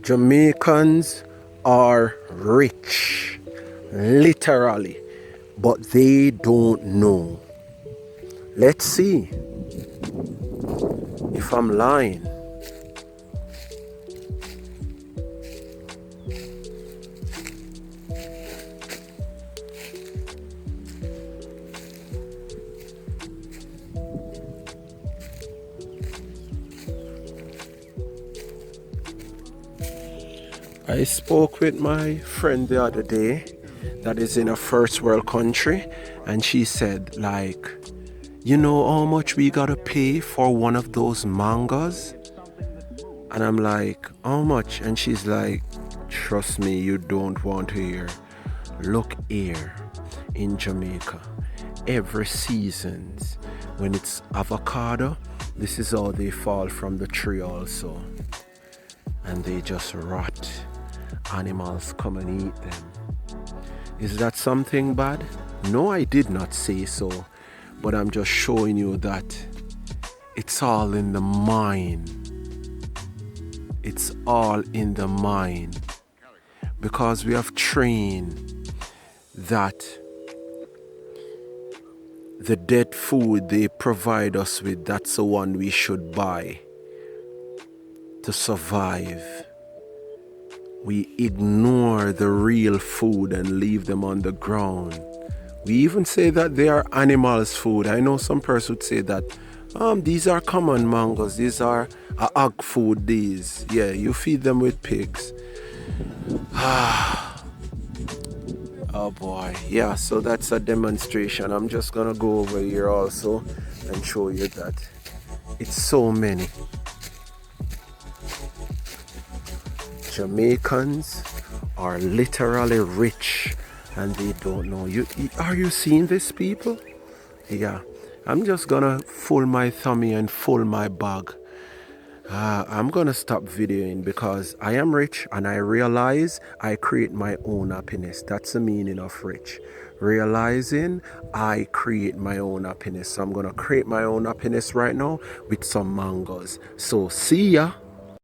Jamaicans are rich, literally, but they don't know. Let's see if I'm lying. I spoke with my friend the other day that is in a first world country, and she said, like, you know how much we gotta pay for one of those mangoes? And I'm like, how much? And she's like, trust me, you don't want to hear. Look here in Jamaica, every season when it's avocado, this is how they fall from the tree also. And they just rot. Animals come and eat them. Is that something bad? No, I did not say so. But I'm just showing you that it's all in the mind. It's all in the mind. Because we have trained that the dead food they provide us with, that's the one we should buy to survive. We ignore the real food and leave them on the ground. We even say that they are animals' food. I know some person would say that these are common mangoes, these are hog food, these. Yeah, you feed them with pigs. Oh boy. Yeah, so that's a demonstration. I'm just gonna go over here also and show you that it's so many. Jamaicans are literally rich and they don't know. Are you seeing this, people? Yeah, I'm just gonna full my tummy and full my bag. I'm gonna stop videoing because I am rich and I realize I create my own happiness. That's the meaning of rich. Realizing I create my own happiness. So I'm gonna create my own happiness right now with some mangoes. So see ya.